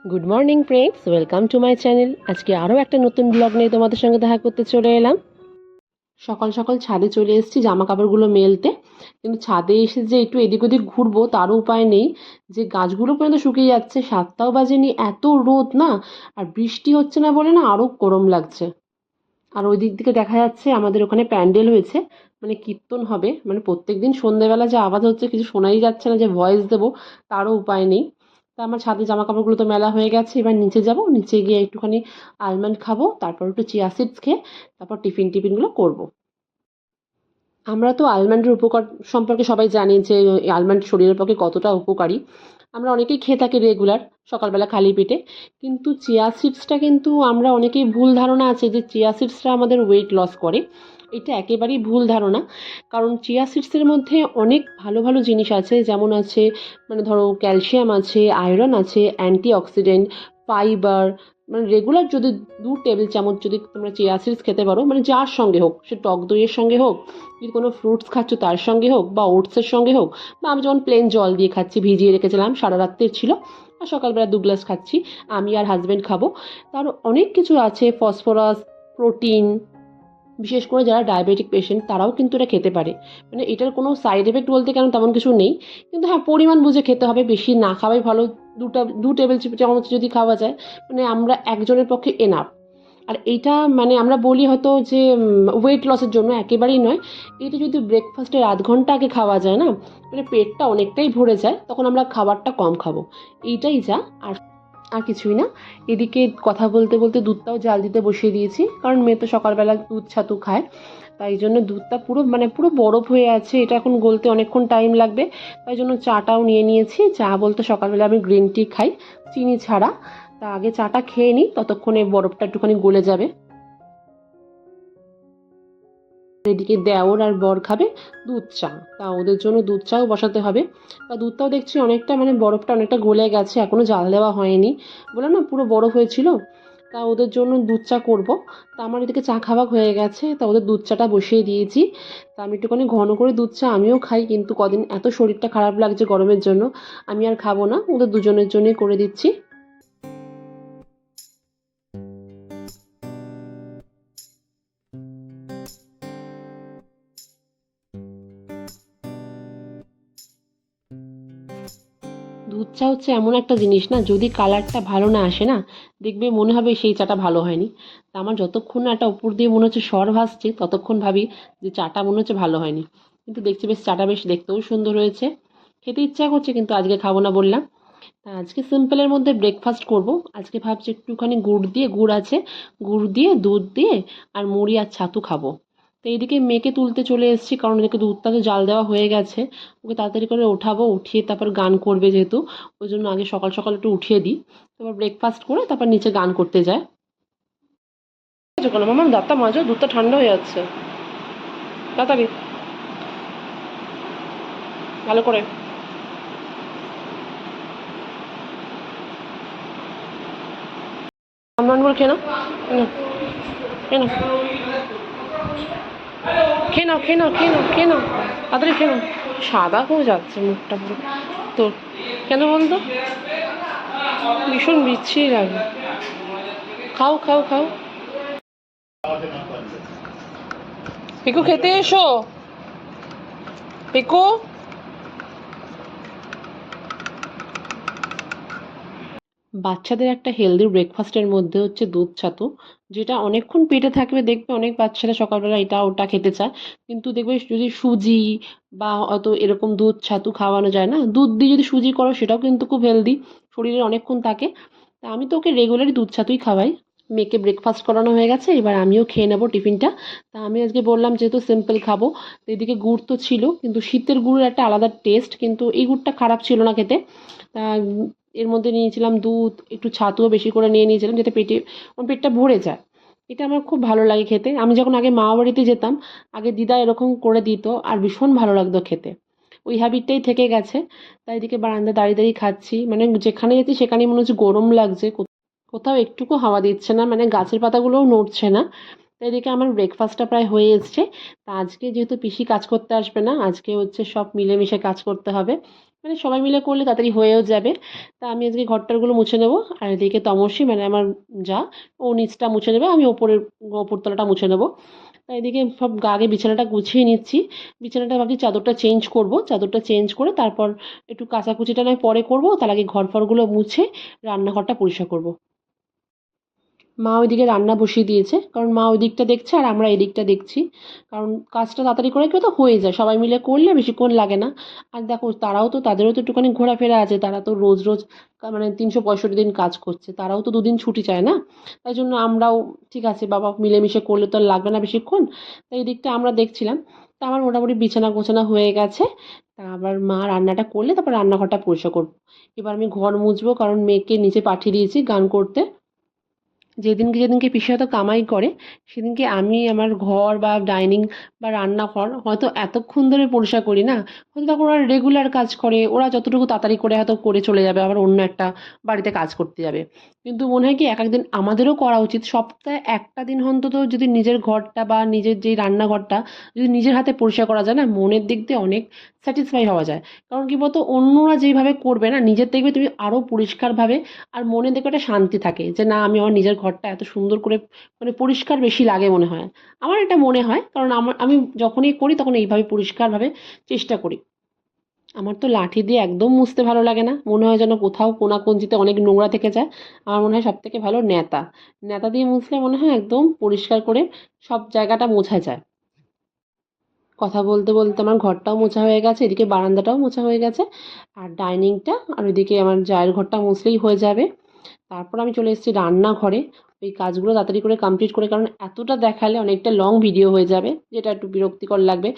Good morning friends, welcome to my channel. আজকে আরও একটা নতুন ব্লগ নিয়ে তোমাদের সঙ্গে দেখা করতে চলে এলাম। সকাল সকাল ছাদে চলে এসেছি জামা কাপড়গুলো মেলতে, কিন্তু ছাদে এসে যে একটু এদিক ওদিক ঘুরবো তারও উপায় নেই। যে গাছগুলো পর্যন্ত শুকিয়ে যাচ্ছে, 7টাও বাজেনি, এত রোদ না, আর বৃষ্টি হচ্ছে না বলে না আরও গরম লাগছে। আর ওই দিক থেকে দেখা যাচ্ছে আমাদের ওখানে প্যান্ডেল হয়েছে, মানে কীর্তন হবে, মানে প্রত্যেকদিন সন্ধ্যেবেলা যে আওয়াজ হচ্ছে কিছু শোনাই যাচ্ছে না, যে ভয়েস দেবো তারও উপায় নেই। তা আমার ছাদে জামা কাপড়গুলো তো মেলা হয়ে গেছে, এবার নিচে যাব, নিচে গিয়ে একটুখানি আলমন্ড খাবো, তারপর একটু চিয়া সিডস খেয়ে তারপর টিফিনগুলো করবো। আমরা তো আলমন্ডের উপকার সম্পর্কে সবাই জানি, যে আলমন্ড শরীরের পক্ষে কতটা উপকারী। আমরা অনেকেই খেয়ে থাকি রেগুলার সকালবেলা খালি পেটে। কিন্তু চিয়া সিডসটা কিন্তু আমরা অনেকেই ভুল ধারণা আছে যে চিয়া সিডসটা আমাদের ওয়েট লস করে। এটা একেবারেই ভুল ধারণা। কারণ চিয়া সিডসের মধ্যে অনেক ভালো ভালো জিনিস আছে, যেমন আছে মানে ধরো ক্যালসিয়াম আছে, আয়রন আছে, অ্যান্টিঅক্সিডেন্ট, ফাইবার। মানে রেগুলার যদি 2 টেবিল চামচ যদি তোমরা চিয়া সিডস খেতে পারো, মানে যার সঙ্গে হোক, সে টক দইয়ের সঙ্গে হোক, যদি কোনো ফ্রুটস খাচ্ছ তার সঙ্গে হোক, বা ওটসের সঙ্গে হোক, বা আমি যেমন প্লেন জল দিয়ে খাচ্ছি, ভিজিয়ে রেখেছিলাম সারা রাত্রের ছিল, আর সকালবেলা 2 গ্লাস খাচ্ছি, আমি আর হাজব্যান্ড খাবো। তার অনেক কিছু আছে, ফসফরাস, প্রোটিন। বিশেষ করে যারা ডায়াবেটিক পেশেন্ট তারাও কিন্তু এটা খেতে পারে। মানে এটার কোনো সাইড এফেক্ট বলতে কেন তেমন কিছু নেই, কিন্তু হ্যাঁ পরিমাণ বুঝে খেতে হবে, বেশি না খাওয়াই ভালো। 2 টেবিল চামচ যদি খাওয়া যায়, মানে আমরা একজনের পক্ষে এনাফ। আর এইটা মানে আমরা বলি হয়তো যে ওয়েট লসের জন্য, একেবারেই নয়। এটা যদি ব্রেকফাস্টের আধ ঘন্টা আগে খাওয়া যায় না, মানে পেটটা অনেকটাই ভরে যায়, তখন আমরা খাবারটা কম খাবো। এইটাই যা, আর আর কিছুই না। এদিকে কথা বলতে বলতে দুধটাও জাল দিতে বসিয়ে দিয়েছি, কারণ মেয়ে তো সকালবেলা দুধ ছাতু খায়। তাই জন্য দুধটা পুরো বরফ হয়ে আছে, এটা এখন গলতে অনেকক্ষণ টাইম লাগবে। তাই জন্য চাটাও নিয়ে নিয়েছি। চা বলতে সকালবেলা আমি গ্রিন টি খাই, চিনি ছাড়া। তা আগে চাটা খেয়ে নিই, ততক্ষণে বরফটা একটুখানি গলে যাবে। এদিকে দেওর আর বর খাবে দুধ চা, তা ওদের জন্য দুধ চাও বসাতে হবে। তা দুধটাও দেখছি অনেকটা, মানে বরফটা অনেকটা গলে গেছে, এখনো জাল দেওয়া হয়নি, বলে না পুরো বরফ হয়েছিল। তা ওদের জন্য দুধ চা করবো। তা আমার এদিকে চা খাওয়া হয়ে গেছে, তা ওদের দুধ চাটা বসিয়ে দিয়েছি। তা আমি একটুখানি ঘন করে দুধ চা আমিও খাই, কিন্তু কদিন এত শরীরটা খারাপ লাগছে গরমের জন্য, আমি আর খাবো না, ওদের দুজনের জন্যই করে দিচ্ছি। দুধ চা হচ্ছে এমন একটা জিনিস না, যদি কালারটা ভালো না আসে না, দেখবে মনে হবে সেই চাটা ভালো হয়নি। তা আমার যতক্ষণ না একটা উপর দিয়ে মনে হচ্ছে সর ভাসছে, ততক্ষণ ভাবি যে চাটা মনে হচ্ছে ভালো হয়নি। কিন্তু দেখছি বেশ চাটা বেশ দেখতেও সুন্দর হয়েছে, খেতে ইচ্ছা করছে, কিন্তু আজকে খাবো না বললাম। তা আজকে সিম্পলের মধ্যে ব্রেকফাস্ট করব। আজকে ভাবছি একটুখানি গুড় আছে, গুড় দিয়ে দুধ দিয়ে আর মুড়ি আর ছাতু খাবো। তো এইদিকে মেয়েকে তুলতে চলে এসেছি, কারণ এদিকে দুধটা তো জাল দেওয়া হয়ে গেছে। ওকে তাড়াতাড়ি করে ওঠাবো, উঠিয়ে তারপর গান করবে যেহেতু, ওই জন্য আগে সকাল সকাল একটু উঠিয়ে দিই, তারপর ব্রেকফাস্ট করে তারপর নিচে গান করতে যায়। কোনো মামা দাঁতটা মাজো, দুধটা ঠান্ডা হয়ে যাচ্ছে, তাড়াতাড়ি ভালো করে। আমরানগুলো খেয়ে নাও, খেয়ে নাও, খেয়ে নাও, খেয়ে নাও, খেয়ে নাও, খেয়ে নাও, তাড়াতাড়ি খেয়ে নাও। সাদা হয়ে যাচ্ছে মুখটা পুরো তোর, কেন বলতো, ভীষণ বিচ্ছিরি লাগে। খাও খাও খাও, পিকু খেতে এসো, পিকু। বাচ্চাদের একটা হেলদি ব্রেকফাস্টের মধ্যে হচ্ছে দুধ ছাতু, যেটা অনেকক্ষণ পেটে থাকবে। দেখবে অনেক বাচ্চারা সকালবেলা এটা ওটা খেতে চায়, কিন্তু দেখবে যদি সুজি বা অত এরকম দুধ ছাতু খাওয়ানো যায় না, দুধ দিয়ে যদি সুজি করো সেটাও কিন্তু খুব হেলদি, শরীরে অনেকক্ষণ থাকে। তা আমি তো ওকে রেগুলারই দুধ ছাতুই খাওয়াই। মেয়েকে ব্রেকফাস্ট করানো হয়ে গেছে, এবার আমিও খেয়ে নেবো টিফিনটা। তা আমি আজকে বললাম যেহেতু সিম্পল খাবো, তো এদিকে গুড় তো ছিল, কিন্তু শীতের গুড়ের একটা আলাদা টেস্ট, কিন্তু এই গুড়টা খারাপ ছিল না খেতে। তা এর মধ্যে নিয়েছিলাম দুধ, একটু ছাতুও বেশি করে নিয়ে নিয়েছিলাম, যাতে আমার পেটটা ভরে যায়। এটা আমার খুব ভালো লাগে খেতে। আমি যখন আগে মামা বাড়িতে যেতাম, আগে দিদা এরকম করে দিত, আর ভীষণ ভালো লাগতো খেতে, ওই হ্যাবিটটাই থেকে গেছে। তাই এদিকে বারান্দায় দাঁড়িয়ে দাঁড়িয়ে খাচ্ছি, মানে যেখানে যাচ্ছি সেখানেই মনে হচ্ছে গরম লাগছে, কোথাও একটুকু হাওয়া দিচ্ছে না, মানে গাছের পাতাগুলোও নড়ছে না। তো এদিকে আমার ব্রেকফাস্টটা প্রায় হয়ে এসছে। তা আজকে যেহেতু পিসি কাজ করতে আসবে না, আজকে হচ্ছে সব মিলেমিশে কাজ করতে হবে। মানে সবাই মিলে করলে তাড়াতাড়ি হয়েও যাবে। তা আমি আজকে ঘরটারগুলো মুছে নেবো, আর এদিকে তমস্বী মানে আমার যা, ও নিচটা মুছে নেবে, আমি ওপরতলাটা মুছে নেবো। তাই এদিকে সব আগে বিছানাটা গুছিয়ে নিচ্ছি। বিছানাটা ভাবছি চাদরটা চেঞ্জ করব, চাদরটা চেঞ্জ করে তারপর একটু কাচাকুচিটা নয় পরে করব, তার আগে ঘর ফরগুলো মুছে রান্নাঘরটা পরিষ্কার করব। মা ওইদিকে রান্না বসিয়ে দিয়েছে, কারণ মা ওই দিকটা দেখছে আর আমরা এই দিকটা দেখছি। কারণ কাজটা তাড়াতাড়ি করে কেউ তো হয়ে যায়, সবাই মিলে করলে বেশিক্ষণ লাগে না। আর দেখো তাদেরও তো একটুখানি ঘোরাফেরা আছে, তারা তো রোজ রোজ মানে 365 দিন কাজ করছে, তারাও তো দুদিন ছুটি চায় না। তাই জন্য আমরাও ঠিক আছে বাবা মিলেমিশে করলে তো আর লাগবে না বেশিক্ষণ। তাই এই দিকটা আমরা দেখছিলাম। তা আমার মোটামুটি বিছানা গোছানো হয়ে গেছে। তা আবার মা রান্নাটা করলে তারপর রান্নাঘরটা পরিষ্কার করবো। এবার আমি ঘর মুছবো, কারণ মেয়েকে নিচে পাঠিয়ে দিয়েছি গান করতে। যেদিনকে যেদিনকে পিসি হয়তো কামাই করে, সেদিনকে আমি আমার ঘর বা ডাইনিং বা রান্নাঘর হয়তো এতক্ষণ ধরে পরিষ্কার করি না। হয়তো তখন ওরা রেগুলার কাজ করে, ওরা যতটুকু তাড়াতাড়ি করে হয়তো করে চলে যাবে, আবার অন্য একটা বাড়িতে কাজ করতে যাবে। কিন্তু মনে হয় কি এক একদিন আমাদেরও করা উচিত, সপ্তাহে একটা দিন অন্তত যদি নিজের ঘরটা বা নিজের যেই রান্নাঘরটা যদি নিজের হাতে পরিষ্কার করা যায় না, মনের দিক দিয়ে অনেক স্যাটিসফাই হওয়া যায়। কারণ কি বলতো, অন্যরা যেইভাবে করবে না, নিজের দেখবে তুমি আরও পরিষ্কারভাবে, আর মনে দেখবে একটা শান্তি থাকে যে না আমি আমার নিজের ঘরটা এত সুন্দর করে মানে পরিষ্কার বেশি লাগে মনে হয়। আমার এটা মনে হয়, কারণ আমি যখনই করি তখন এইভাবে পরিষ্কারভাবে চেষ্টা করি। আমার তো লাঠি দিয়ে একদম মুছতে ভালো লাগে না, মনে হয় যেন কোথাও কোনাকুঞ্চিতে অনেক নোংরা থেকে যায়। আমার মনে হয় সব থেকে ভালো ন্যাতা, ন্যাতা দিয়ে মুছলে মনে হয় একদম পরিষ্কার করে সব জায়গাটা মোছা যায়। কথা বলতে বলতে আমার ঘরটাও মোছা হয়ে গেছে, এদিকে বারান্দাটাও মোছা হয়ে গেছে, আর ডাইনিংটা আর ওইদিকে আমার জায়ের ঘরটা মুছলেই হয়ে যাবে। তারপর আমি চলে এসেছি রান্নাঘরে, ওই কাজগুলো তাড়াতাড়ি করে কমপ্লিট করে, কারণ এতটা দেখালে অনেকটা লং ভিডিও হয়ে যাবে, যেটা একটু বিরক্তিকর লাগবে।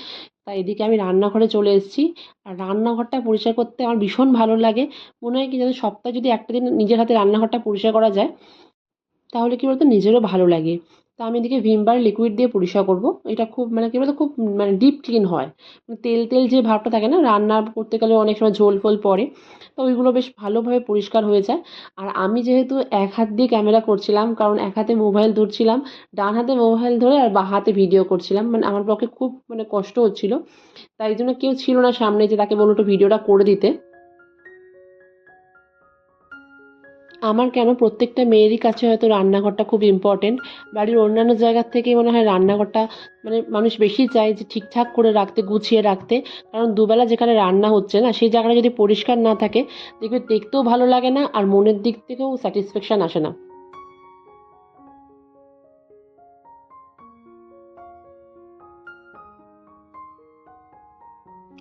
তাই এদিকে আমি রান্নাঘরে চলে এসেছি। আর রান্নাঘরটা পরিষ্কার করতে আমার ভীষণ ভালো লাগে। মনে হয় কি যেন সপ্তাহে যদি একটা দিন নিজের হাতে রান্নাঘরটা পরিষ্কার করা যায়, তাহলে কি বলতো নিজেরও ভালো লাগে। তো আমি এদিকে ভিম বার লিকুইড দিয়ে পরিষ্কার করব। এটা খুব মানে কি বলতো খুব মানে ডিপ ক্লিন হয়। মানে তেল তেল যে ভাবটা থাকে না, রান্না করতে গেলে অনেক সময় ঝোল ফোল পড়ে, তো ওইগুলো বেশ ভালোভাবে পরিষ্কার হয়ে যায়। আর আমি যেহেতু এক হাত দিয়ে ক্যামেরা করছিলাম, কারণ এক হাতে মোবাইল ধরছিলাম, ডান হাতে মোবাইল ধরে আর বাঁ হাতে ভিডিও করছিলাম, মানে আমার পক্ষে খুব মানে কষ্ট হচ্ছিল। তাই জন্য কেউ ছিল না সামনে যে তাকে বললো একটু ভিডিওটা করে দিতে। আমার কেন প্রত্যেকটা মেয়েরই কাছে হয়তো রান্নাঘরটা খুব ইম্পর্টেন্ট। বাড়ির অন্যান্য জায়গার থেকে মনে হয় রান্নাঘরটা মানে মানুষ বেশি চায় যে ঠিকঠাক করে রাখতে, গুছিয়ে রাখতে। কারণ দুবেলা যেখানে রান্না হচ্ছে না, সেই জায়গাটা যদি পরিষ্কার না থাকে, দেখবে দেখতেও ভালো লাগে না আর মনের দিক থেকেও স্যাটিসফ্যাকশন আসে না।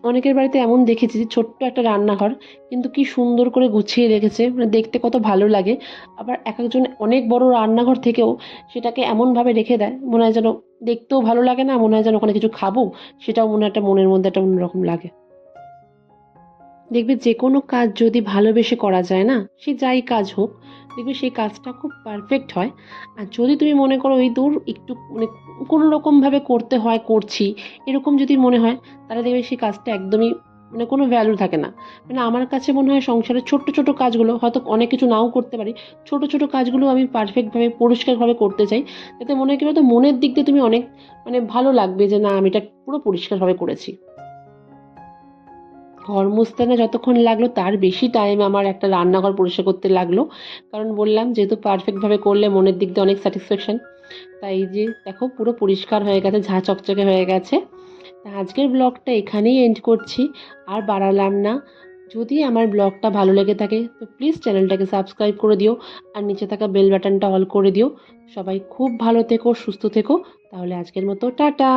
অনেকের বাড়িতে এমন দেখেছি যে ছোট্ট একটা রান্নাঘর, কিন্তু কি সুন্দর করে গুছিয়ে রেখেছে, মানে দেখতে কত ভালো লাগে। আবার এক একজন অনেক বড় রান্নাঘর থেকেও সেটাকে এমনভাবে রেখে দেয়, মনে হয় যেন দেখতেও ভালো লাগে না, মনে হয় যেন ওখানে কিছু খাবো, সেটাও মনে হয় একটা মনের মধ্যে একটা অন্যরকম লাগে। দেখবে যে কোনো কাজ যদি ভালোবেসে করা যায় না, সে যাই কাজ হোক, দেখবে সেই কাজটা খুব পারফেক্ট হয়। আর যদি তুমি মনে করো এই দূর একটু মানে কোনো রকমভাবে করতে হয় করছি, এরকম যদি মনে হয়, তাহলে দেখবে সেই কাজটা একদমই মানে কোনো ভ্যালু থাকে না। মানে আমার কাছে মনে হয় সংসারের ছোট্ট ছোট কাজগুলো হয়তো অনেক কিছু নাও করতে পারি, ছোট ছোট কাজগুলো আমি পারফেক্টভাবে পরিষ্কারভাবে করতে চাই। যাতে মনে হয় কি বলতো, মনের দিক দিয়ে তুমি অনেক মানে ভালো লাগবে যে না আমি এটা পুরো পরিষ্কারভাবে করেছি। ঘর মুছতে না যতক্ষণ লাগলো তার বেশি টাইম আমার একটা রান্নাঘর পরিষ্কার করতে লাগলো। কারণ বললাম যেহেতু পারফেক্টভাবে করলে মনের দিক দিয়ে অনেক স্যাটিসফ্যাকশন। তাই এই যে দেখো পুরো পরিষ্কার হয়ে গেছে, ঝাঁ চকচকে হয়ে গেছে। তা আজকের ব্লগটা এখানেই এন্ড করছি, আর বাড়ালাম না। যদি আমার ব্লগটা ভালো লেগে থাকে তো প্লিজ চ্যানেলটাকে সাবস্ক্রাইব করে দিও, আর নিচে থাকা বেল বাটনটা অল করে দিও। সবাই খুব ভালো থেকো, সুস্থ থেকো। তাহলে আজকের মতো টাটা।